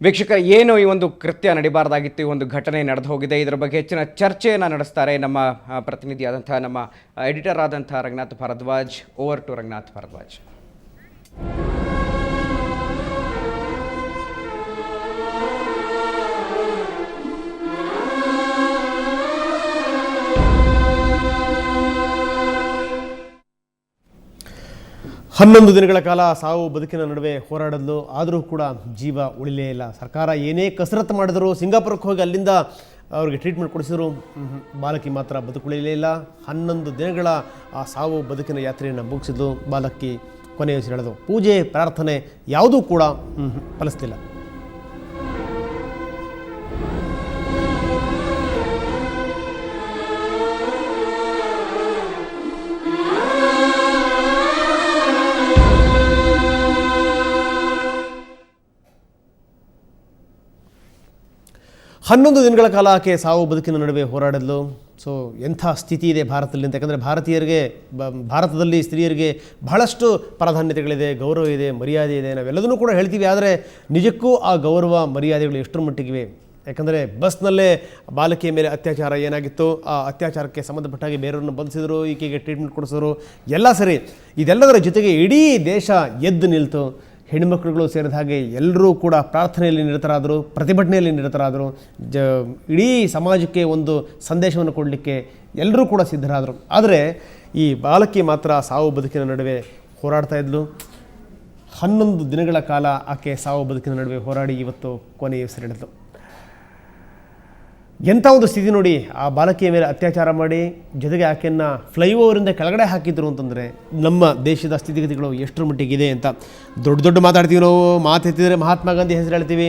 ವೀಕ್ಷಕರ, ಏನು ಈ ಒಂದು ಕೃತ್ಯ ನಡಿಬಾರ್ದಾಗಿತ್ತು, ಈ ಒಂದು ಘಟನೆ ನಡೆದು ಹೋಗಿದೆ. ಇದರ ಬಗ್ಗೆ ಹೆಚ್ಚಿನ ಚರ್ಚೆಯನ್ನು ನಡೆಸ್ತಾರೆ ನಮ್ಮ ಪ್ರತಿನಿಧಿಯಾದಂತಹ ನಮ್ಮ ಎಡಿಟರ್ ಆದಂತಹ ರಂಗನಾಥ್ ಭಾರದ್ವಾಜ್. Over to Ranganath Bharadwaj. ಹನ್ನೊಂದು ದಿನಗಳ ಕಾಲ ಸಾವು ಬದುಕಿನ ನಡುವೆ ಹೋರಾಡಲು ಆದರೂ ಕೂಡ ಜೀವ ಉಳಿಲೇ ಇಲ್ಲ. ಸರ್ಕಾರ ಏನೇ ಕಸರತ್ತು ಮಾಡಿದ್ರು, ಸಿಂಗಾಪುರಕ್ಕೆ ಹೋಗಿ ಅಲ್ಲಿಂದ ಅವ್ರಿಗೆ ಟ್ರೀಟ್ಮೆಂಟ್ ಕೊಡಿಸಿದ್ರು, ಬಾಲಕಿ ಮಾತ್ರ ಬದುಕುಳಿಲೇ ಇಲ್ಲ. 11 ದಿನಗಳ ಆ ಸಾವು ಬದುಕಿನ ಯಾತ್ರೆಯನ್ನು ಮುಗಿಸಿದ್ಲು. ಬಾಲಕಿ ಕೊನೆಯ ಉಸಿರೆಳೆದು. ಪೂಜೆ ಪ್ರಾರ್ಥನೆ ಯಾವುದೂ ಕೂಡ ಫಲಿಸ್ತಿಲ್ಲ. ಹನ್ನೊಂದು ದಿನಗಳ ಕಾಲ ಆಕೆ ಸಾವು ಬದುಕಿನ ನಡುವೆ ಹೋರಾಡಲು. ಸೊ ಎಂಥ ಸ್ಥಿತಿ ಇದೆ ಭಾರತದಲ್ಲಿ ಅಂತ. ಯಾಕಂದರೆ ಭಾರತದಲ್ಲಿ ಸ್ತ್ರೀಯರಿಗೆ ಬಹಳಷ್ಟು ಪ್ರಾಧಾನ್ಯತೆಗಳಿದೆ, ಗೌರವ ಇದೆ, ಮರ್ಯಾದೆ ಇದೆ, ನಾವೆಲ್ಲದನ್ನೂ ಕೂಡ ಹೇಳ್ತೀವಿ. ಆದರೆ ನಿಜಕ್ಕೂ ಆ ಗೌರವ ಮರ್ಯಾದೆಗಳು ಎಷ್ಟರ ಮಟ್ಟಿಗಿವೆ? ಯಾಕಂದರೆ ಬಸ್ನಲ್ಲೇ ಬಾಲಕಿಯ ಮೇಲೆ ಅತ್ಯಾಚಾರ ಏನಾಗಿತ್ತು, ಆ ಅತ್ಯಾಚಾರಕ್ಕೆ ಸಂಬಂಧಪಟ್ಟಾಗಿ ಬೇರೆಯವ್ರನ್ನ ಬಂಧಿಸಿದ್ರು, ಈಕೆಗೆ ಟ್ರೀಟ್ಮೆಂಟ್ ಕೊಡಿಸಿದ್ರು, ಎಲ್ಲ ಸರಿ. ಇದೆಲ್ಲದರ ಜೊತೆಗೆ ಇಡೀ ದೇಶ ಎದ್ದು ನಿಲ್ತು. ಹೆಣ್ಣುಮಕ್ಕಳುಗಳು ಸೇರಿದ ಹಾಗೆ ಎಲ್ಲರೂ ಕೂಡ ಪ್ರಾರ್ಥನೆಯಲ್ಲಿ ನಿರತರಾದರು, ಪ್ರತಿಭಟನೆಯಲ್ಲಿ ನಿರತರಾದರು. ಇಡೀ ಸಮಾಜಕ್ಕೆ ಒಂದು ಸಂದೇಶವನ್ನು ಕೊಡಲಿಕ್ಕೆ ಎಲ್ಲರೂ ಕೂಡ ಸಿದ್ಧರಾದರು. ಆದರೆ ಈ ಬಾಲಕಿ ಮಾತ್ರ ಸಾವು ಬದುಕಿನ ನಡುವೆ ಹೋರಾಡ್ತಾ ಇದ್ಲು. 11 ದಿನಗಳ ಕಾಲ ಆಕೆ ಸಾವು ಬದುಕಿನ ನಡುವೆ ಹೋರಾಡಿ ಇವತ್ತು ಕೊನೆಯ ಉಸಿರೆಳೆದಳು. ಎಂಥ ಒಂದು ಸ್ಥಿತಿ ನೋಡಿ. ಆ ಬಾಲಕಿಯ ಮೇಲೆ ಅತ್ಯಾಚಾರ ಮಾಡಿ ಜೊತೆಗೆ ಆಕೆಯನ್ನು ಫ್ಲೈಓವರಿಂದ ಕೆಳಗಡೆ ಹಾಕಿದ್ರು ಅಂತಂದರೆ ನಮ್ಮ ದೇಶದ ಸ್ಥಿತಿಗತಿಗಳು ಎಷ್ಟರ ಮಟ್ಟಿಗಿದೆ ಅಂತ. ದೊಡ್ಡ ಮಾತಾಡ್ತೀವಿ ನಾವು. ಮಾತೆತ್ತಿದ್ರೆ ಮಹಾತ್ಮ ಗಾಂಧಿ ಹೆಸರು ಹೇಳ್ತೀವಿ.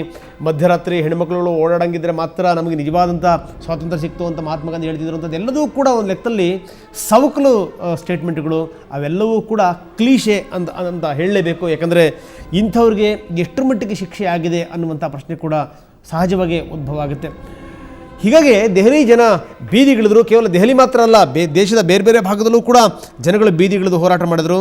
ಮಧ್ಯರಾತ್ರಿ ಹೆಣ್ಮಕ್ಳುಗಳು ಓಡಾಡಂಗಿದ್ರೆ ಮಾತ್ರ ನಮಗೆ ನಿಜವಾದಂಥ ಸ್ವಾತಂತ್ರ್ಯ ಸಿಕ್ತು ಅಂತ ಮಹಾತ್ಮ ಗಾಂಧಿ ಹೇಳ್ತಿದ್ರು ಅಂತ. ಎಲ್ಲದೂ ಕೂಡ ಒಂದು ಲೆಕ್ಕದಲ್ಲಿ ಸವಕಲು ಸ್ಟೇಟ್ಮೆಂಟ್ಗಳು, ಅವೆಲ್ಲವೂ ಕೂಡ ಕ್ಲೀಶೆ ಅಂತ ಹೇಳಲೇಬೇಕು. ಯಾಕಂದರೆ ಇಂಥವ್ರಿಗೆ ಎಷ್ಟರ ಮಟ್ಟಿಗೆ ಶಿಕ್ಷೆ ಆಗಿದೆ ಅನ್ನುವಂಥ ಪ್ರಶ್ನೆ ಕೂಡ ಸಹಜವಾಗಿ ಉದ್ಭವ ಆಗುತ್ತೆ. ಹೀಗಾಗಿ ದೆಹಲಿ ಜನ ಬೀದಿಗಿಳಿದ್ರು. ಕೇವಲ ದೆಹಲಿ ಮಾತ್ರ ಅಲ್ಲ, ದೇಶದ ಬೇರೆ ಬೇರೆ ಭಾಗದಲ್ಲೂ ಕೂಡ ಜನಗಳು ಬೀದಿಗಿಳಿದು ಹೋರಾಟ ಮಾಡಿದ್ರು.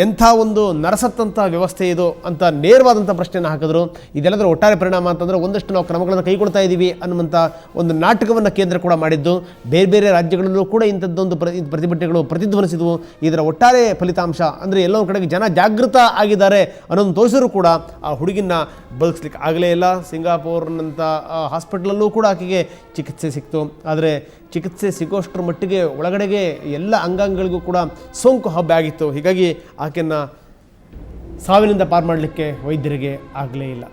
ಎಂಥ ಒಂದು ನರಸತ್ತಂಥ ವ್ಯವಸ್ಥೆ ಇದು ಅಂತ ನೇರವಾದಂಥ ಪ್ರಶ್ನೆಯನ್ನು ಹಾಕಿದ್ರು. ಇದೆಲ್ಲದರ ಒಟ್ಟಾರೆ ಪರಿಣಾಮ ಅಂತಂದರೆ ಒಂದಷ್ಟು ನಾವು ಕ್ರಮಗಳನ್ನು ಕೈಗೊಳ್ತಾ ಇದ್ದೀವಿ ಅನ್ನುವಂಥ ಒಂದು ನಾಟಕವನ್ನು ಕೇಂದ್ರ ಕೂಡ ಮಾಡಿದ್ದು. ಬೇರೆ ಬೇರೆ ರಾಜ್ಯಗಳಲ್ಲೂ ಕೂಡ ಇಂಥದ್ದೊಂದು ಪ್ರತಿಭಟನೆಗಳು ಪ್ರತಿಧ್ವನಿಸಿದವು. ಇದರ ಒಟ್ಟಾರೆ ಫಲಿತಾಂಶ ಅಂದರೆ ಎಲ್ಲೋ ಕಡೆಗೆ ಜನ ಜಾಗೃತ ಆಗಿದ್ದಾರೆ ಅನ್ನೋದನ್ನು ತೋರಿಸಿದ್ರು ಕೂಡ ಆ ಹುಡುಗಿನ ಬದುಕಿಸ್ಲಿಕ್ಕೆ ಆಗಲೇ ಇಲ್ಲ. ಸಿಂಗಾಪುರ್ನಂಥ ಹಾಸ್ಪಿಟ್ಲಲ್ಲೂ ಕೂಡ ಆಕೆಗೆ ಚಿಕಿತ್ಸೆ ಸಿಕ್ತು. ಆದರೆ ಚಿಕಿತ್ಸೆ ಸಿಗೋಷ್ಟರ ಮಟ್ಟಿಗೆ ಒಳಗಡೆಗೆ ಎಲ್ಲ ಅಂಗಾಂಗಗಳಿಗೂ ಕೂಡ ಸೋಂಕು ಹಬ್ಬ ಆಗಿತ್ತು. ಹೀಗಾಗಿ ಆಕೆಯನ್ನು ಸಾವಿನಿಂದ ಪಾರು ಮಾಡಲಿಕ್ಕೆ ವೈದ್ಯರಿಗೆ ಆಗಲೇ ಇಲ್ಲ.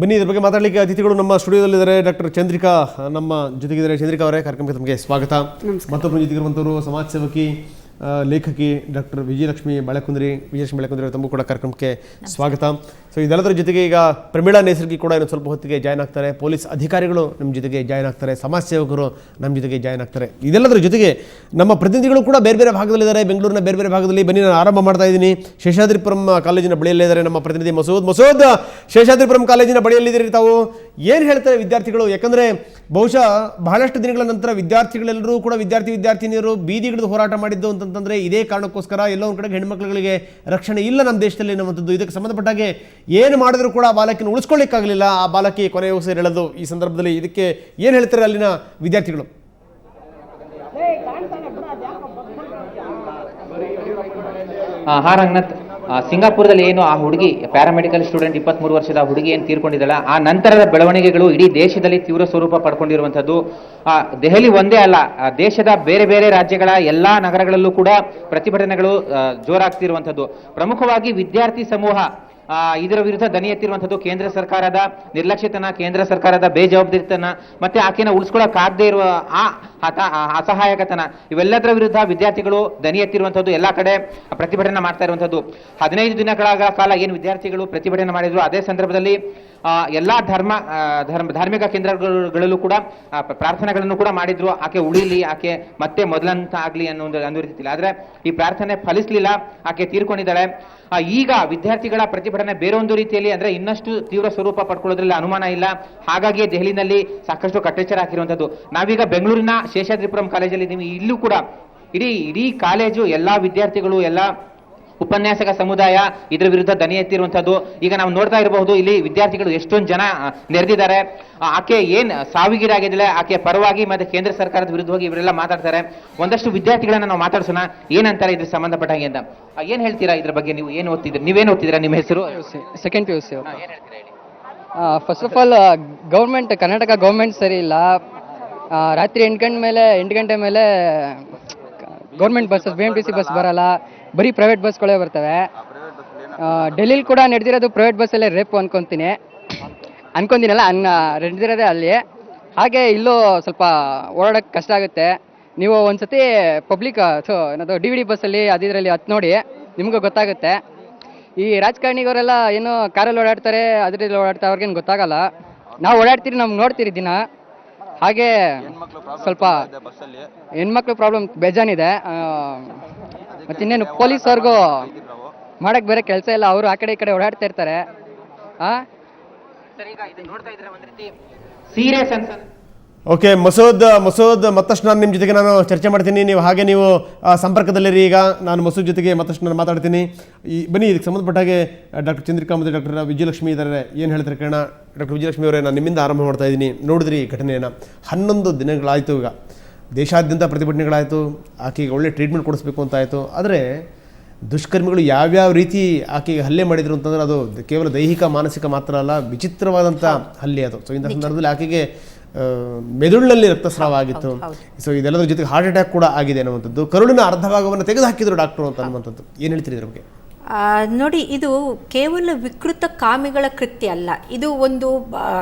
ಬನ್ನಿ, ಇದ್ರ ಬಗ್ಗೆ ಮಾತಾಡಲಿಕ್ಕೆ ಅತಿಥಿಗಳು ನಮ್ಮ ಸ್ಟುಡಿಯೋದಲ್ಲಿದ್ದಾರೆ. ಡಾಕ್ಟರ್ ಚಂದ್ರಿಕಾ ನಮ್ಮ ಜೊತೆಗಿದ್ದಾರೆ. ಚಂದ್ರಿಕಾ ಅವರೇ, ಕಾರ್ಯಕ್ರಮಕ್ಕೆ ತಮಗೆ ಸ್ವಾಗತ. ಮತ್ತೊಬ್ಬರು ಜೊತೆಗಿರುವಂಥವರು ಸಮಾಜ ಸೇವಕಿ, ಲೇಖಕಿ ಡಾಕ್ಟರ್ ವಿಜಯಲಕ್ಷ್ಮಿ ಬಾಳೆಕುಂದ್ರಿ ತಮಗೂ ಕೂಡ ಕಾರ್ಯಕ್ರಮಕ್ಕೆ ಸ್ವಾಗತ. ಸೊ ಇದೆಲ್ಲದರ ಜೊತೆಗೆ ಈಗ ಪ್ರಮೀಳಾ ನೇಸರ್ಗಿ ಕೂಡ ಇನ್ನೊಂದು ಸ್ವಲ್ಪ ಹೊತ್ತಿಗೆ ಜಾಯ್ನ್ ಆಗ್ತಾರೆ. ಪೊಲೀಸ್ ಅಧಿಕಾರಿಗಳು ನಮ್ಮ ಜೊತೆಗೆ ಜಾಯ್ನ್ ಆಗ್ತಾರೆ. ಸಮಾಜ ಸೇವಕರು ನಮ್ಮ ಜೊತೆಗೆ ಜಾಯ್ನ್ ಆಗ್ತಾರೆ. ಇದೆಲ್ಲದರ ಜೊತೆಗೆ ನಮ್ಮ ಪ್ರತಿನಿಧಿಗಳು ಕೂಡ ಬೇರೆ ಬೇರೆ ಭಾಗದಲ್ಲಿದ್ದಾರೆ. ಬೆಂಗಳೂರಿನ ಬೇರೆ ಬೇರೆ ಭಾಗದಲ್ಲಿ. ಬನ್ನಿ, ನಾನು ಆರಂಭ ಮಾಡ್ತಾ ಇದ್ದೀನಿ. ಶೇಷಾದ್ರಿಪುರಂ ಕಾಲೇಜಿನ ಬಳಿಯಲ್ಲಿದ್ದಾರೆ ನಮ್ಮ ಪ್ರತಿನಿಧಿ ಮಸೂದ್. ಶೇಷಾದ್ರಿಪುರಂ ಕಾಲೇಜಿನ ಬಳಿಯಲ್ಲಿದ್ದೀರಿ ತಾವು. ಏನು ಹೇಳ್ತಾರೆ ವಿದ್ಯಾರ್ಥಿಗಳು? ಯಾಕಂದರೆ ಬಹುಶಃ ಬಹಳಷ್ಟು ದಿನಗಳ ನಂತರ ವಿದ್ಯಾರ್ಥಿಗಳೆಲ್ಲರೂ ಕೂಡ ವಿದ್ಯಾರ್ಥಿನಿಯರು ಬೀದಿಗಿಳಿದು ಹೋರಾಟ ಮಾಡಿದ್ದು ಅಂತಂದರೆ ಇದೇ ಕಾರಣಕ್ಕೋಸ್ಕರ. ಎಲ್ಲೋ ಒಂದು ಕಡೆಗೆ ಹೆಣ್ಮಕ್ಳುಗಳಿಗೆ ರಕ್ಷಣೆ ಇಲ್ಲ ನಮ್ಮ ದೇಶದಲ್ಲಿ ಅನ್ನುವಂಥದ್ದು. ಇದಕ್ಕೆ ಸಂಬಂಧಪಟ್ಟಾಗೆ ಏನು ಮಾಡಿದ್ರು ಕೂಡ ಆ ಬಾಲಕಿನ ಉಳಿಸ್ಕೊಳ್ಳಿಕ್ಕಾಗಲಿಲ್ಲ. ಆ ಬಾಲಕಿ ಕೊನೆಯ ಉಸಿರೆಳೆದು. ಈ ಸಂದರ್ಭದಲ್ಲಿ ಇದಕ್ಕೆ ಏನು ಹೇಳ್ತಾರೆ ಅಲ್ಲಿನ ವಿದ್ಯಾರ್ಥಿಗಳು? ರಂಗನಾಥ್, ಸಿಂಗಾಪುರದಲ್ಲಿ ಏನು ಆ ಹುಡುಗಿ ಪ್ಯಾರಾಮೆಡಿಕಲ್ ಸ್ಟೂಡೆಂಟ್ 23 ವರ್ಷದ ಹುಡುಗಿ ಏನು ತೀರ್ಕೊಂಡಿದ್ದಾಳ, ಆ ನಂತರದ ಬೆಳವಣಿಗೆಗಳು ಇಡೀ ದೇಶದಲ್ಲಿ ತೀವ್ರ ಸ್ವರೂಪ ಪಡ್ಕೊಂಡಿರುವಂಥದ್ದು. ದೆಹಲಿ ಒಂದೇ ಅಲ್ಲ, ದೇಶದ ಬೇರೆ ಬೇರೆ ರಾಜ್ಯಗಳ ಎಲ್ಲಾ ನಗರಗಳಲ್ಲೂ ಕೂಡ ಪ್ರತಿಭಟನೆಗಳು ಜೋರಾಗ್ತಿರುವಂಥದ್ದು. ಪ್ರಮುಖವಾಗಿ ವಿದ್ಯಾರ್ಥಿ ಸಮೂಹ ಇದರ ವಿರುದ್ಧ ದನಿ ಎತ್ತಿರುವಂಥದ್ದು. ಕೇಂದ್ರ ಸರ್ಕಾರದ ನಿರ್ಲಕ್ಷ್ಯತನ, ಕೇಂದ್ರ ಸರ್ಕಾರದ ಬೇಜವಾಬ್ದಾರಿತನ, ಮತ್ತೆ ಆಕೆನ ಉಳಿಸ್ಕೊಳ್ಳೋಕ್ಕಾಗದೇ ಇರುವ ಅಸಹಾಯಕತನ, ಇವೆಲ್ಲದರ ವಿರುದ್ಧ ವಿದ್ಯಾರ್ಥಿಗಳು ದನಿ ಎತ್ತಿರುವಂಥದ್ದು. ಎಲ್ಲ ಕಡೆ ಪ್ರತಿಭಟನೆ ಮಾಡ್ತಾ ಇರುವಂಥದ್ದು. 15 ದಿನಗಳ ಕಾಲ ಏನು ವಿದ್ಯಾರ್ಥಿಗಳು ಪ್ರತಿಭಟನೆ ಮಾಡಿದ್ರು, ಅದೇ ಸಂದರ್ಭದಲ್ಲಿ ಎಲ್ಲಾ ಧಾರ್ಮಿಕ ಕೇಂದ್ರಗಳಲ್ಲೂ ಕೂಡ ಪ್ರಾರ್ಥನೆಗಳನ್ನು ಕೂಡ ಮಾಡಿದ್ರು. ಆಕೆ ಉಳಿಲಿ, ಆಕೆ ಮತ್ತೆ ಮೊದಲಂತ ಆಗ್ಲಿ ಅನ್ನೋ ರೀತಿಯಲ್ಲಿ. ಆದ್ರೆ ಈ ಪ್ರಾರ್ಥನೆ ಫಲಿಸ್ಲಿಲ್ಲ, ಆಕೆ ತೀರ್ಕೊಂಡಿದ್ದಾಳೆ. ಈಗ ವಿದ್ಯಾರ್ಥಿಗಳ ಪ್ರತಿಭಟನೆ ಬೇರೆ ಒಂದು ರೀತಿಯಲ್ಲಿ ಅಂದ್ರೆ ಇನ್ನಷ್ಟು ತೀವ್ರ ಸ್ವರೂಪ ಪಡ್ಕೊಳ್ಳೋದ್ರಲ್ಲಿ ಅನುಮಾನ ಇಲ್ಲ. ಹಾಗಾಗಿಯೇ ದೆಹಲಿನಲ್ಲಿ ಸಾಕಷ್ಟು ಕಟ್ಟೆಚ್ಚರ ಹಾಕಿರುವಂತದ್ದು. ನಾವೀಗ ಬೆಂಗಳೂರಿನ ಶೇಷಾದ್ರಿಪುರಂ ಕಾಲೇಜಲ್ಲಿ ನೀವು ಇಲ್ಲೂ ಕೂಡ ಇಡೀ ಕಾಲೇಜು ಎಲ್ಲಾ ವಿದ್ಯಾರ್ಥಿಗಳು, ಎಲ್ಲಾ ಉಪನ್ಯಾಸಕ ಸಮುದಾಯ ಇದ್ರ ವಿರುದ್ಧ ದನಿ ಎತ್ತಿರುವಂತದ್ದು. ಈಗ ನಾವು ನೋಡ್ತಾ ಇರಬಹುದು, ಇಲ್ಲಿ ವಿದ್ಯಾರ್ಥಿಗಳು ಎಷ್ಟೊಂದು ಜನ ನೆರೆದಿದ್ದಾರೆ. ಆಕೆ ಏನ್ ಸಾವಿಗೀಡಾಗಿದ್ದಾಳೆ, ಆಕೆ ಪರವಾಗಿ ಮತ್ತೆ ಕೇಂದ್ರ ಸರ್ಕಾರದ ವಿರುದ್ಧವಾಗಿ ಇವರೆಲ್ಲ ಮಾತಾಡ್ತಾರೆ. ಒಂದಷ್ಟು ವಿದ್ಯಾರ್ಥಿಗಳನ್ನ ನಾವು ಮಾತಾಡ್ಸೋಣ, ಏನಂತಾರೆ ಇದ್ರ ಸಂಬಂಧಪಟ್ಟ ಅಂತ. ಏನ್ ಹೇಳ್ತೀರಾ ಇದ್ರ ಬಗ್ಗೆ? ನೀವು ಏನು ಓದ್ತಿದ್ರಿ? ನೀವೇನು ಓದ್ತಿದ್ದೀರಾ? ನಿಮ್ಮ ಹೆಸರು? Second PUC. First of all government, Karnataka government ಸರಿ ಇಲ್ಲ. ರಾತ್ರಿ 8 ಗಂಟೆ ಮೇಲೆ ಗೌರ್ಮೆಂಟ್ ಬಸ್, BMTC ಬಸ್ ಬರಲ್ಲ, ಬರೀ ಪ್ರೈವೇಟ್ ಬಸ್ಗಳೇ ಬರ್ತವೆ. ಡೆಲ್ಲಿಲಿ ಕೂಡ ನಡೆದಿರೋದು ಪ್ರೈವೇಟ್ ಬಸ್ಸಲ್ಲೇ ರೇಪ್ ಅನ್ಕೊಂತೀನಲ್ಲ, ನಡೆದಿರೋದೇ ಅಲ್ಲಿ. ಹಾಗೆ ಇಲ್ಲೂ ಸ್ವಲ್ಪ ಓಡಾಡೋಕ್ಕೆ ಕಷ್ಟ ಆಗುತ್ತೆ. ನೀವು ಒಂದ್ಸತಿ ಪಬ್ಲಿಕ್ ಏನದು DVD ಬಸ್ಸಲ್ಲಿ ಅದರಲ್ಲಿ ಹತ್ತು ನೋಡಿ, ನಿಮಗೂ ಗೊತ್ತಾಗುತ್ತೆ. ಈ ರಾಜಕಾರಣಿಗರೆಲ್ಲ ಏನು ಕಾರಲ್ಲಿ ಓಡಾಡ್ತಾರೆ, ಅದರಲ್ಲಿ ಓಡಾಡ್ತಾರೆ, ಅವ್ರಿಗೇನು ಗೊತ್ತಾಗಲ್ಲ. ನಾವು ಓಡಾಡ್ತೀರಿ, ನಮ್ಗೆ ನೋಡ್ತೀರಿ ದಿನ. ಹಾಗೆ ಸ್ವಲ್ಪ ಹೆಣ್ಮಕ್ಳು ಪ್ರಾಬ್ಲಮ್ ಬೇಜಾನಿದೆ. ಮತ್ತಿನ್ನೇನು ಪೊಲೀಸವ್ರಿಗೂ ಮಾಡಕ್ಕೆ ಬೇರೆ ಕೆಲಸ ಇಲ್ಲ, ಅವರು ಆ ಕಡೆ ಈ ಕಡೆ ಓಡಾಡ್ತಾ ಇರ್ತಾರೆ. ಸೀರಿಯಸ್ ಅನ್ಸಲ್ಲ. ಓಕೆ, ಮಸೂದ್ ಮತ್ತಷ್ಟು ನಾನು ನಿಮ್ಮ ಜೊತೆಗೆ ನಾನು ಚರ್ಚೆ ಮಾಡ್ತೀನಿ. ನೀವು ಸಂಪರ್ಕದಲ್ಲಿರಿ. ಈಗ ನಾನು ಮಸೂದ್ ಜೊತೆಗೆ ಮತ್ತಷ್ಟು ನಾನು ಮಾತಾಡ್ತೀನಿ. ಬನ್ನಿ, ಇದಕ್ಕೆ ಸಂಬಂಧಪಟ್ಟ ಹಾಗೆ ಡಾಕ್ಟರ್ ಚಂದ್ರಿಕಾ ಮತ್ತು ಡಾಕ್ಟರ್ ವಿಜಯಲಕ್ಷ್ಮಿ ಇದ್ದಾರೆ. ಏನು ಹೇಳ್ತಾರೆ ಕೇಳೋಣ. ಡಾಕ್ಟರ್ ವಿಜಯಲಕ್ಷ್ಮಿ ಅವರೇ, ನಾನು ನಿಮ್ಮಿಂದ ಆರಂಭ ಮಾಡ್ತಾ ಇದ್ದೀನಿ. ನೋಡಿದ್ರಿ ಈ ಘಟನೆಯನ್ನು, 11 ದಿನಗಳಾಯಿತು. ಈಗ ದೇಶಾದ್ಯಂತ ಪ್ರತಿಭಟನೆಗಳಾಯಿತು, ಆಕೆಗೆ ಒಳ್ಳೆ ಟ್ರೀಟ್ಮೆಂಟ್ ಕೊಡಿಸ್ಬೇಕು ಅಂತ ಆಯಿತು. ಆದರೆ ದುಷ್ಕರ್ಮಿಗಳು ಯಾವ್ಯಾವ ರೀತಿ ಆಕೆಗೆ ಹಲ್ಲೆ ಮಾಡಿದರು ಅಂತಂದರೆ ಅದು ಕೇವಲ ದೈಹಿಕ ಮಾನಸಿಕ ಮಾತ್ರ ಅಲ್ಲ, ವಿಚಿತ್ರವಾದಂಥ ಹಲ್ಲೆ ಅದು. ಸೊ ಇಂಥ ಸಂದರ್ಭದಲ್ಲಿ ಆಕೆಗೆ ಮೆದುಳಿನಲ್ಲಿ ರಕ್ತಸ್ರಾವ ಆಗಿತ್ತು. ಸೊ ಇದೆಲ್ಲದರ ಜೊತೆಗೆ ಹಾರ್ಟ್ ಅಟ್ಯಾಕ್ ಕೂಡ ಆಗಿದೆ ಅನ್ನುವಂಥದ್ದು. ಕರುಳಿನ ಅರ್ಧ ಭಾಗವನ್ನು ತೆಗೆದು ಹಾಕಿದ್ರು ಡಾಕ್ಟರ್ ಅಂತ ಅನ್ನುವಂಥದ್ದು. ಏನು ಹೇಳ್ತೀರಿ ಇದ್ರ ಬಗ್ಗೆ? ನೋಡಿ, ಇದು ಕೇವಲ ವಿಕೃತ ಕಾಮಿಗಳ ಕೃತ್ಯ ಅಲ್ಲ. ಇದು ಒಂದು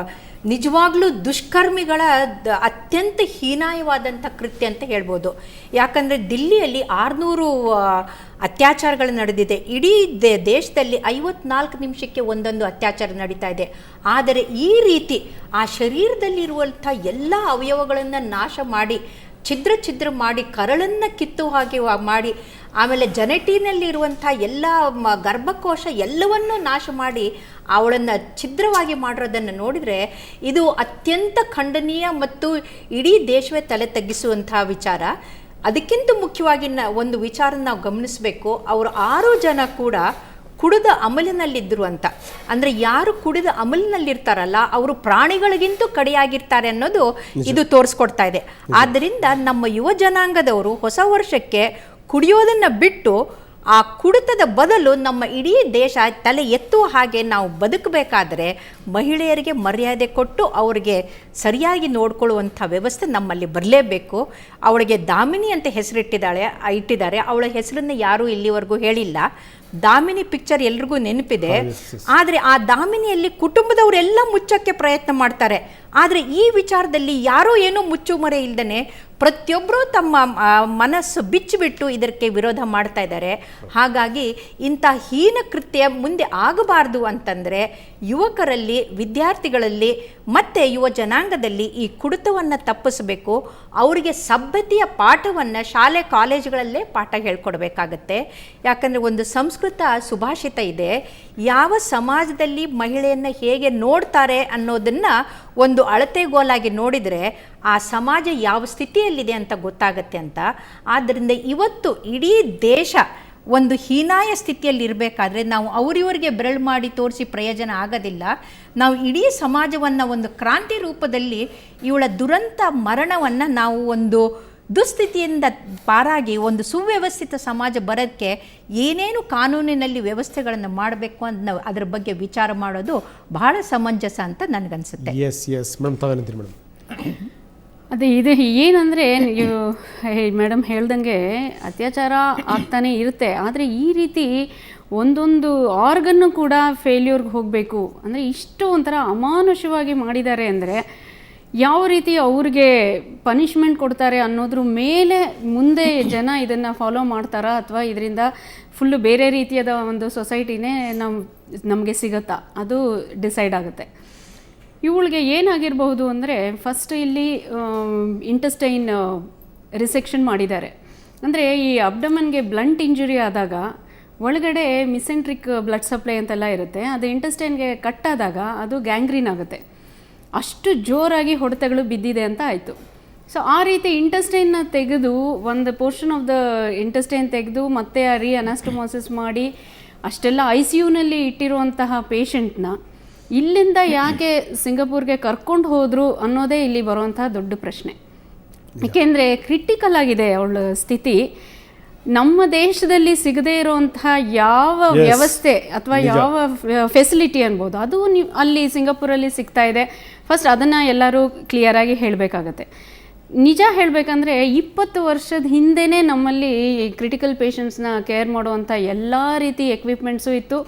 ನಿಜವಾಗ್ಲೂ ದುಷ್ಕರ್ಮಿಗಳ ಅತ್ಯಂತ ಹೀನಾಯವಾದಂಥ ಕೃತ್ಯ ಅಂತ ಹೇಳ್ಬೋದು. ಯಾಕಂದರೆ ದಿಲ್ಲಿಯಲ್ಲಿ 600 ಅತ್ಯಾಚಾರಗಳು ನಡೆದಿದೆ. ಇಡೀ ದೇಶದಲ್ಲಿ 54 ನಿಮಿಷಕ್ಕೆ ಒಂದೊಂದು ಅತ್ಯಾಚಾರ ನಡೀತಾ ಇದೆ. ಆದರೆ ಈ ರೀತಿ ಆ ಶರೀರದಲ್ಲಿರುವಂಥ ಎಲ್ಲ ಅವಯವಗಳನ್ನು ನಾಶ ಮಾಡಿ, ಛಿದ್ರ ಮಾಡಿ, ಕರಳನ್ನು ಕಿತ್ತು ಹಾಗೆ ಮಾಡಿ, ಆಮೇಲೆ ಜನೆಟಿನಲ್ಲಿರುವಂಥ ಎಲ್ಲ ಗರ್ಭಕೋಶ ಎಲ್ಲವನ್ನೂ ನಾಶ ಮಾಡಿ ಅವಳನ್ನು ಛಿದ್ರವಾಗಿ ಮಾಡಿರೋದನ್ನು ನೋಡಿದರೆ ಇದು ಅತ್ಯಂತ ಖಂಡನೀಯ ಮತ್ತು ಇಡೀ ದೇಶವೇ ತಲೆ ತಗ್ಗಿಸುವಂಥ ವಿಚಾರ. ಅದಕ್ಕಿಂತ ಮುಖ್ಯವಾಗಿ ಒಂದು ವಿಚಾರ ನಾವು ಗಮನಿಸಬೇಕು. ಅವರು 6 ಜನ ಕೂಡ ಕುಡಿದ ಅಮಲಿನಲ್ಲಿದ್ದರು ಅಂತ. ಅಂದರೆ ಯಾರು ಕುಡಿದ ಅಮಲಿನಲ್ಲಿರ್ತಾರಲ್ಲ ಅವರು ಪ್ರಾಣಿಗಳಿಗಿಂತೂ ಕಡೆಯಾಗಿರ್ತಾರೆ ಅನ್ನೋದು ಇದು ತೋರಿಸ್ಕೊಡ್ತಾ ಇದೆ. ಆದ್ದರಿಂದ ನಮ್ಮ ಯುವ ಜನಾಂಗದವರು ಹೊಸ ವರ್ಷಕ್ಕೆ ಕುಡಿಯೋದನ್ನು ಬಿಟ್ಟು ಆ ಕುಡಿತದ ಬದಲು ನಮ್ಮ ಇಡೀ ದೇಶ ತಲೆ ಎತ್ತುವ ಹಾಗೆ ನಾವು ಬದುಕಬೇಕಾದ್ರೆ ಮಹಿಳೆಯರಿಗೆ ಮರ್ಯಾದೆ ಕೊಟ್ಟು ಅವರಿಗೆ ಸರಿಯಾಗಿ ನೋಡ್ಕೊಳ್ಳುವಂಥ ವ್ಯವಸ್ಥೆ ನಮ್ಮಲ್ಲಿ ಬರಲೇಬೇಕು. ಅವಳಿಗೆ ದಾಮಿನಿ ಅಂತ ಇಟ್ಟಿದ್ದಾರೆ. ಅವಳ ಹೆಸರನ್ನು ಯಾರೂ ಇಲ್ಲಿವರೆಗೂ ಹೇಳಿಲ್ಲ. ದಾಮಿನಿ ಪಿಕ್ಚರ್ ಎಲ್ರಿಗೂ ನೆನಪಿದೆ. ಆದರೆ ಆ ದಾಮಿನಿಯಲ್ಲಿ ಕುಟುಂಬದವರೆಲ್ಲ ಮುಚ್ಚಕ್ಕೆ ಪ್ರಯತ್ನ ಮಾಡ್ತಾರೆ. ಆದರೆ ಈ ವಿಚಾರದಲ್ಲಿ ಯಾರೂ ಏನೂ ಮುಚ್ಚುಮರೆ ಇಲ್ಲದೇ ಪ್ರತಿಯೊಬ್ಬರೂ ತಮ್ಮ ಮನಸ್ಸು ಬಿಚ್ಚಿಬಿಟ್ಟು ಇದಕ್ಕೆ ವಿರೋಧ ಮಾಡ್ತಾ ಇದ್ದಾರೆ. ಹಾಗಾಗಿ ಇಂಥ ಹೀನ ಕೃತ್ಯ ಮುಂದೆ ಆಗಬಾರ್ದು ಅಂತಂದರೆ ಯುವಕರಲ್ಲಿ, ವಿದ್ಯಾರ್ಥಿಗಳಲ್ಲಿ ಮತ್ತು ಯುವ ಜನಾಂಗದಲ್ಲಿ ಈ ಕುಡಿತವನ್ನು ತಪ್ಪಿಸಬೇಕು. ಅವರಿಗೆ ಸಭ್ಯತೆಯ ಪಾಠವನ್ನು ಶಾಲೆ ಕಾಲೇಜುಗಳಲ್ಲೇ ಪಾಠ ಹೇಳ್ಕೊಡ್ಬೇಕಾಗತ್ತೆ. ಯಾಕಂದರೆ ಒಂದು ಸಂಸ್ಕೃತ ಸುಭಾಷಿತ ಇದೆ, ಯಾವ ಸಮಾಜದಲ್ಲಿ ಮಹಿಳೆಯನ್ನು ಹೇಗೆ ನೋಡ್ತಾರೆ ಅನ್ನೋದನ್ನು ಒಂದು ಅಳತೆಗೋಲಾಗಿ ನೋಡಿದರೆ ಆ ಸಮಾಜ ಯಾವ ಸ್ಥಿತಿಯಲ್ಲಿದೆ ಅಂತ ಗೊತ್ತಾಗತ್ತೆ ಅಂತ. ಆದ್ದರಿಂದ ಇವತ್ತು ಇಡೀ ದೇಶ ಒಂದು ಹೀನಾಯ ಸ್ಥಿತಿಯಲ್ಲಿ ಇರಬೇಕಾದ್ರೆ ನಾವು ಅವರಿವರಿಗೆ ಬೆರಳು ಮಾಡಿ ತೋರಿಸಿ ಪ್ರಯೋಜನ ಆಗೋದಿಲ್ಲ. ನಾವು ಇಡೀ ಸಮಾಜವನ್ನು ಒಂದು ಕ್ರಾಂತಿ ರೂಪದಲ್ಲಿ ಇವಳ ದುರಂತ ಮರಣವನ್ನು ನಾವು ಒಂದು ದುಸ್ಥಿತಿಯಿಂದ ಪಾರಾಗಿ ಒಂದು ಸುವ್ಯವಸ್ಥಿತ ಸಮಾಜ ಬರೋಕ್ಕೆ ಏನೇನು ಕಾನೂನಿನಲ್ಲಿ ವ್ಯವಸ್ಥೆಗಳನ್ನು ಮಾಡಬೇಕು ಅಂತ ಅದರ ಬಗ್ಗೆ ವಿಚಾರ ಮಾಡೋದು ಬಹಳ ಸಮಂಜಸ ಅಂತ ನನಗನ್ಸುತ್ತೆ. ಎಸ್ ಮೇಡಮ್, ತಾವೇನಂತೀರಿ ಮೇಡಮ್? ಅದೇ ಇದು ಏನಂದರೆ ಮೇಡಮ್ ಹೇಳ್ದಂಗೆ ಅತ್ಯಾಚಾರ ಆಗ್ತಾನೆ ಇರುತ್ತೆ. ಆದರೆ ಈ ರೀತಿ ಒಂದೊಂದು ಆರ್ಗನ್ನು ಕೂಡ ಫೇಲ್ಯೂರ್ಗೆ ಹೋಗಬೇಕು ಅಂದರೆ ಇಷ್ಟು ಒಂಥರ ಅಮಾನುಷವಾಗಿ ಮಾಡಿದ್ದಾರೆ ಅಂದರೆ ಯಾವ ರೀತಿ ಅವ್ರಿಗೆ ಪನಿಷ್ಮೆಂಟ್ ಕೊಡ್ತಾರೆ ಅನ್ನೋದ್ರ ಮೇಲೆ ಮುಂದೆ ಜನ ಇದನ್ನು ಫಾಲೋ ಮಾಡ್ತಾರಾ ಅಥವಾ ಇದರಿಂದ ಫುಲ್ಲು ಬೇರೆ ರೀತಿಯಾದ ಒಂದು ಸೊಸೈಟಿನೇ ನಮಗೆ ಸಿಗುತ್ತಾ, ಅದು ಡಿಸೈಡ್ ಆಗುತ್ತೆ. ಇವಳಿಗೆ ಏನಾಗಿರಬಹುದು ಅಂದರೆ, ಫಸ್ಟ್ ಇಲ್ಲಿ ಇಂಟೆಸ್ಟೈನ್ ರಿಸೆಕ್ಷನ್ ಮಾಡಿದ್ದಾರೆ. ಅಂದರೆ ಈ ಅಬ್ಡಮನ್ಗೆ ಬ್ಲಂಟ್ ಇಂಜುರಿ ಆದಾಗ ಒಳಗಡೆ ಮಿಸೆಂಟ್ರಿಕ್ ಬ್ಲಡ್ ಸಪ್ಲೈ ಅಂತೆಲ್ಲ ಇರುತ್ತೆ, ಅದು ಇಂಟೆಸ್ಟೈನ್ಗೆ ಕಟ್ಟಾದಾಗ ಅದು ಗ್ಯಾಂಗ್ರೀನ್ ಆಗುತ್ತೆ. ಅಷ್ಟು ಜೋರಾಗಿ ಹೊಡೆತಗಳು ಬಿದ್ದಿದೆ ಅಂತ ಆಯಿತು. ಸೊ ಆ ರೀತಿ ಇಂಟೆಸ್ಟೈನ್ನ ತೆಗೆದು ಒಂದು ಪೋರ್ಷನ್ ಆಫ್ ದ ಇಂಟೆಸ್ಟೈನ್ ತೆಗೆದು ಮತ್ತೆ ಅನಾಸ್ಟಮೋಸಿಸ್ ಮಾಡಿ ಅಷ್ಟೆಲ್ಲ ICUನಲ್ಲಿ ಇಟ್ಟಿರುವಂತಹ ಪೇಷಂಟ್ನ ಇಲ್ಲಿಂದ ಯಾಕೆ ಸಿಂಗಪೂರ್ಗೆ ಕರ್ಕೊಂಡು ಹೋದರು ಅನ್ನೋದೇ ಇಲ್ಲಿ ಬರುವಂತಹ ದೊಡ್ಡ ಪ್ರಶ್ನೆ. ಏಕೆಂದರೆ ಕ್ರಿಟಿಕಲ್ ಆಗಿದೆ ಅವಳ ಸ್ಥಿತಿ. ನಮ್ಮ ದೇಶದಲ್ಲಿ ಸಿಗದೇ ಇರುವಂತಹ ಯಾವ ವ್ಯವಸ್ಥೆ ಅಥವಾ ಯಾವ ಫೆಸಿಲಿಟಿ ಅನ್ಬೋದು ಅದು ಅಲ್ಲಿ ಸಿಂಗಪೂರಲ್ಲಿ ಸಿಗ್ತಾ ಇದೆ. ಫಸ್ಟ್ ಅದನ್ನು ಎಲ್ಲರೂ ಕ್ಲಿಯರಾಗಿ ಹೇಳಬೇಕಾಗತ್ತೆ. ನಿಜ ಹೇಳಬೇಕಂದ್ರೆ 20 ವರ್ಷದ ಹಿಂದೆಯೇ ನಮ್ಮಲ್ಲಿ ಕ್ರಿಟಿಕಲ್ ಪೇಷಂಟ್ಸ್ನ ಕೇರ್ ಮಾಡುವಂಥ ಎಲ್ಲ ರೀತಿ ಎಕ್ವಿಪ್ಮೆಂಟ್ಸು ಇತ್ತು,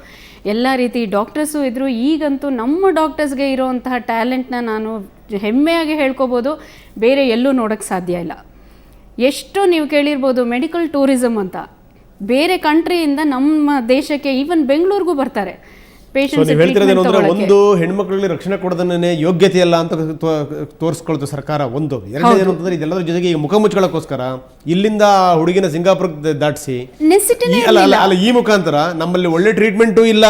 ಎಲ್ಲ ರೀತಿ ಡಾಕ್ಟರ್ಸು ಇದ್ದರು. ಈಗಂತೂ ನಮ್ಮ ಡಾಕ್ಟರ್ಸ್ಗೆ ಇರೋವಂತಹ ಟ್ಯಾಲೆಂಟ್ನ ನಾನು ಹೆಮ್ಮೆಯಾಗಿ ಹೇಳ್ಕೊಬೋದು, ಬೇರೆ ಎಲ್ಲೂ ನೋಡೋಕ್ಕೆ ಸಾಧ್ಯ ಇಲ್ಲ. ಎಷ್ಟು ನೀವು ಕೇಳಿರ್ಬೋದು ಮೆಡಿಕಲ್ ಟೂರಿಸಮ್ ಅಂತ, ಬೇರೆ ಕಂಟ್ರಿಯಿಂದ ನಮ್ಮ ದೇಶಕ್ಕೆ ಈವನ್ ಬೆಂಗಳೂರಿಗೂ ಬರ್ತಾರೆ ಪೇಷಂಟ್ಸ್. ಒಂದು ಹೆಣ್ಮಕ್ಳಲ್ಲಿ ರಕ್ಷಣೆ ಕೊಡೋದನ್ನೇ ಯೋಗ್ಯತೆ ಅಲ್ಲ ಅಂತ ತೋರಿಸ್ಕೊಳ್ತು ಸರ್ಕಾರ. ಒಂದು ಎರಡನೇದು ಅಂತಂದ್ರೆ ಇದೆಲ್ಲದರ ಜೊತೆಗೆ ಈಗ ಮುಖ ಮುಚ್ಕೊಳ್ಳೋಕ್ಕೋಸ್ಕರ ಇಲ್ಲಿಂದ ಹುಡುಗಿನ ಸಿಂಗಾಪುರಕ್ಕೆ ದಾಟಿಸಿ ಅಲ್ಲ ಈ ಮುಖಾಂತರ ನಮ್ಮಲ್ಲಿ ಒಳ್ಳೆ ಟ್ರೀಟ್ಮೆಂಟು ಇಲ್ಲ,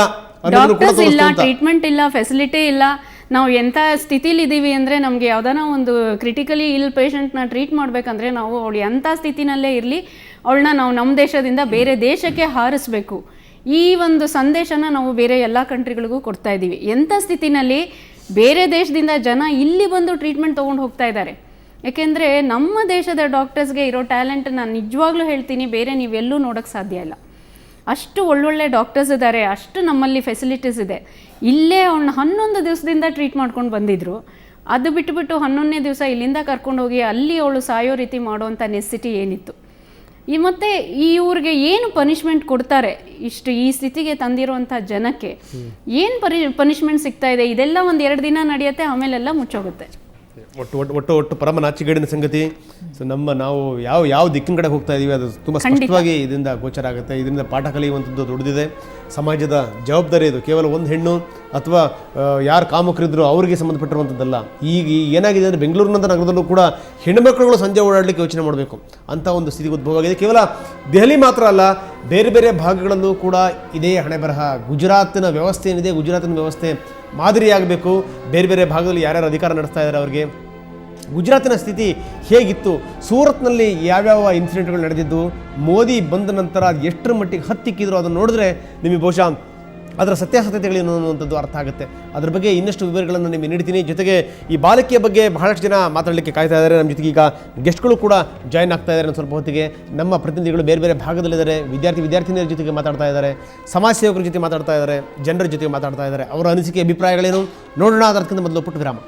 ಡಾಕ್ಟರ್ಸ್ ಇಲ್ಲ, ಟ್ರೀಟ್ಮೆಂಟ್ ಇಲ್ಲ, ಫೆಸಿಲಿಟಿ ಇಲ್ಲ. ನಾವು ಎಂಥ ಸ್ಥಿತಿಲಿ ಇದ್ದೀವಿ ಅಂದರೆ ನಮಗೆ ಯಾವ್ದಾನ ಒಂದು ಕ್ರಿಟಿಕಲಿ ಇಲ್ ಪೇಷಂಟ್ನ ಟ್ರೀಟ್ ಮಾಡಬೇಕಂದ್ರೆ ನಾವು ಅವಳು ಎಂಥ ಸ್ಥಿತಿನಲ್ಲೇ ಇರಲಿ ಅವಳನ್ನ ನಾವು ನಮ್ಮ ದೇಶದಿಂದ ಬೇರೆ ದೇಶಕ್ಕೆ ಹಾರಿಸ್ಬೇಕು. ಈ ಒಂದು ಸಂದೇಶನ ನಾವು ಬೇರೆ ಎಲ್ಲ ಕಂಟ್ರಿಗಳಿಗೂ ಕೊಡ್ತಾ ಇದ್ದೀವಿ. ಎಂಥ ಸ್ಥಿತಿನಲ್ಲಿ ಬೇರೆ ದೇಶದಿಂದ ಜನ ಇಲ್ಲಿ ಬಂದು ಟ್ರೀಟ್ಮೆಂಟ್ ತೊಗೊಂಡು ಹೋಗ್ತಾ ಇದ್ದಾರೆ. ಯಾಕೆಂದರೆ ನಮ್ಮ ದೇಶದ ಡಾಕ್ಟರ್ಸ್ಗೆ ಇರೋ ಟ್ಯಾಲೆಂಟ್ ನಾನು ನಿಜವಾಗ್ಲೂ ಹೇಳ್ತೀನಿ, ಬೇರೆ ನೀವೆಲ್ಲೂ ನೋಡೋಕ್ಕೆ ಸಾಧ್ಯ ಇಲ್ಲ. ಅಷ್ಟು ಒಳ್ಳೊಳ್ಳೆ ಡಾಕ್ಟರ್ಸ್ ಇದ್ದಾರೆ, ಅಷ್ಟು ನಮ್ಮಲ್ಲಿ ಫೆಸಿಲಿಟೀಸ್ ಇದೆ. ಇಲ್ಲೇ ಅವಳನ್ನ 11 ದಿವಸದಿಂದ ಟ್ರೀಟ್ ಮಾಡ್ಕೊಂಡು ಬಂದಿದ್ರು. ಅದು ಬಿಟ್ಟುಬಿಟ್ಟು 11ನೇ ದಿವಸ ಇಲ್ಲಿಂದ ಕರ್ಕೊಂಡು ಹೋಗಿ ಅಲ್ಲಿ ಅವಳು ಸಾಯೋ ರೀತಿ ಮಾಡೋವಂಥ ನೆಸಿಟಿ ಏನಿತ್ತು? ಮತ್ತು ಇವ್ರಿಗೆ ಏನು ಪನಿಷ್ಮೆಂಟ್ ಕೊಡ್ತಾರೆ ಇಷ್ಟು ಈ ಸ್ಥಿತಿಗೆ ತಂದಿರುವಂಥ ಜನಕ್ಕೆ ಏನು ಪನಿಷ್ಮೆಂಟ್ ಸಿಗ್ತಾ ಇದೆ? ಇದೆಲ್ಲ 1-2 ದಿನ ನಡೆಯುತ್ತೆ, ಆಮೇಲೆಲ್ಲ ಮುಚ್ಚೋಗುತ್ತೆ. ಒಟ್ಟು ಪರಮ ನಾಚಿಗೇಡಿನ ಸಂಗತಿ. ಸೊ ನಾವು ಯಾವ ದಿಕ್ಕಿನ ಕಡೆ ಹೋಗ್ತಾ ಇದೀವಿ ಅದು ತುಂಬ ಸ್ಪಷ್ಟವಾಗಿ ಇದರಿಂದ ಗೋಚರ ಆಗುತ್ತೆ. ಇದರಿಂದ ಪಾಠ ಕಲಿಯುವಂಥದ್ದು ದೊಡ್ಡದಿದೆ, ಸಮಾಜದ ಜವಾಬ್ದಾರಿ ಇದು. ಕೇವಲ ಒಂದು ಹೆಣ್ಣು ಅಥವಾ ಯಾರು ಕಾಮಕರಿದ್ರು ಅವರಿಗೆ ಸಂಬಂಧಪಟ್ಟಿರುವಂಥದ್ದಲ್ಲ. ಈಗ ಏನಾಗಿದೆ ಅಂದರೆ ಬೆಂಗಳೂರಿನಂಥ ನಗರದಲ್ಲೂ ಕೂಡ ಹೆಣ್ಣುಮಕ್ಕಳುಗಳು ಸಂಜೆ ಓಡಾಡಲಿಕ್ಕೆ ಯೋಚನೆ ಮಾಡಬೇಕು ಅಂಥ ಒಂದು ಸ್ಥಿತಿಗೆ ಉದ್ಭವ ಆಗಿದೆ. ಕೇವಲ ದೆಹಲಿ ಮಾತ್ರ ಅಲ್ಲ, ಬೇರೆ ಬೇರೆ ಭಾಗಗಳಲ್ಲೂ ಕೂಡ ಇದೇ ಹಣೆ ಬರಹ. ಗುಜರಾತಿನ ವ್ಯವಸ್ಥೆ ಏನಿದೆ, ಗುಜರಾತಿನ ವ್ಯವಸ್ಥೆ ಮಾದರಿಯಾಗಬೇಕು. ಬೇರೆ ಬೇರೆ ಭಾಗದಲ್ಲಿ ಯಾರ್ಯಾರು ಅಧಿಕಾರ ನಡೆಸ್ತಾ ಇದ್ದಾರೆ ಅವರಿಗೆ ಗುಜರಾತಿನ ಸ್ಥಿತಿ ಹೇಗಿತ್ತು, ಸೂರತ್ನಲ್ಲಿ ಯಾವ್ಯಾವ ಇನ್ಸಿಡೆಂಟ್ಗಳು ನಡೆದಿದ್ದು, ಮೋದಿ ಬಂದ ನಂತರ ಎಷ್ಟರ ಮಟ್ಟಿಗೆ ಹತ್ತಿಕ್ಕಿದ್ರು ಅದನ್ನು ನೋಡಿದ್ರೆ ನಿಮಗೆ ಬಹುಶಃ ಅದರ ಸತ್ಯಾಸತ್ಯತೆಗಳೇನು ಅನ್ನುವಂಥದ್ದು ಅರ್ಥ ಆಗುತ್ತೆ. ಅದ್ರ ಬಗ್ಗೆ ಇನ್ನಷ್ಟು ವಿವರಗಳನ್ನು ನಿಮಗೆ ನೀಡ್ತೀನಿ. ಜೊತೆಗೆ ಈ ಬಾಲಕಿಯ ಬಗ್ಗೆ ಬಹಳಷ್ಟು ಜನ ಮಾತಾಡಲಿಕ್ಕೆ ಕಾಯ್ತಾ ಇದ್ದಾರೆ. ನಮ್ಮ ಜೊತೆಗೆ ಈಗ ಗೆಸ್ಟ್ಗಳು ಕೂಡ ಜಾಯ್ನ್ ಆಗ್ತಾ ಇದ್ದಾರೆ. ಸ್ವಲ್ಪ ಹೊತ್ತಿಗೆ ನಮ್ಮ ಪ್ರತಿನಿಧಿಗಳು ಬೇರೆ ಬೇರೆ ಭಾಗದಲ್ಲಿದ್ದಾರೆ. ವಿದ್ಯಾರ್ಥಿನಿಯರ ಜೊತೆಗೆ ಮಾತಾಡ್ತಾ ಇದ್ದಾರೆ, ಸಮಾಜ ಸೇವಕರ ಜೊತೆ ಮಾತಾಡ್ತಾ ಇದ್ದಾರೆ, ಜನರ ಜೊತೆಗೆ ಮಾತಾಡ್ತಾ ಇದ್ದಾರೆ. ಅವರ ಅನಿಸಿಕೆ ಅಭಿಪ್ರಾಯಗಳೇನು ನೋಡೋಣ. ಅದಕ್ಕಿಂತ ಮೊದಲು ಪುಟ್ಟ ವಿರಾಮ.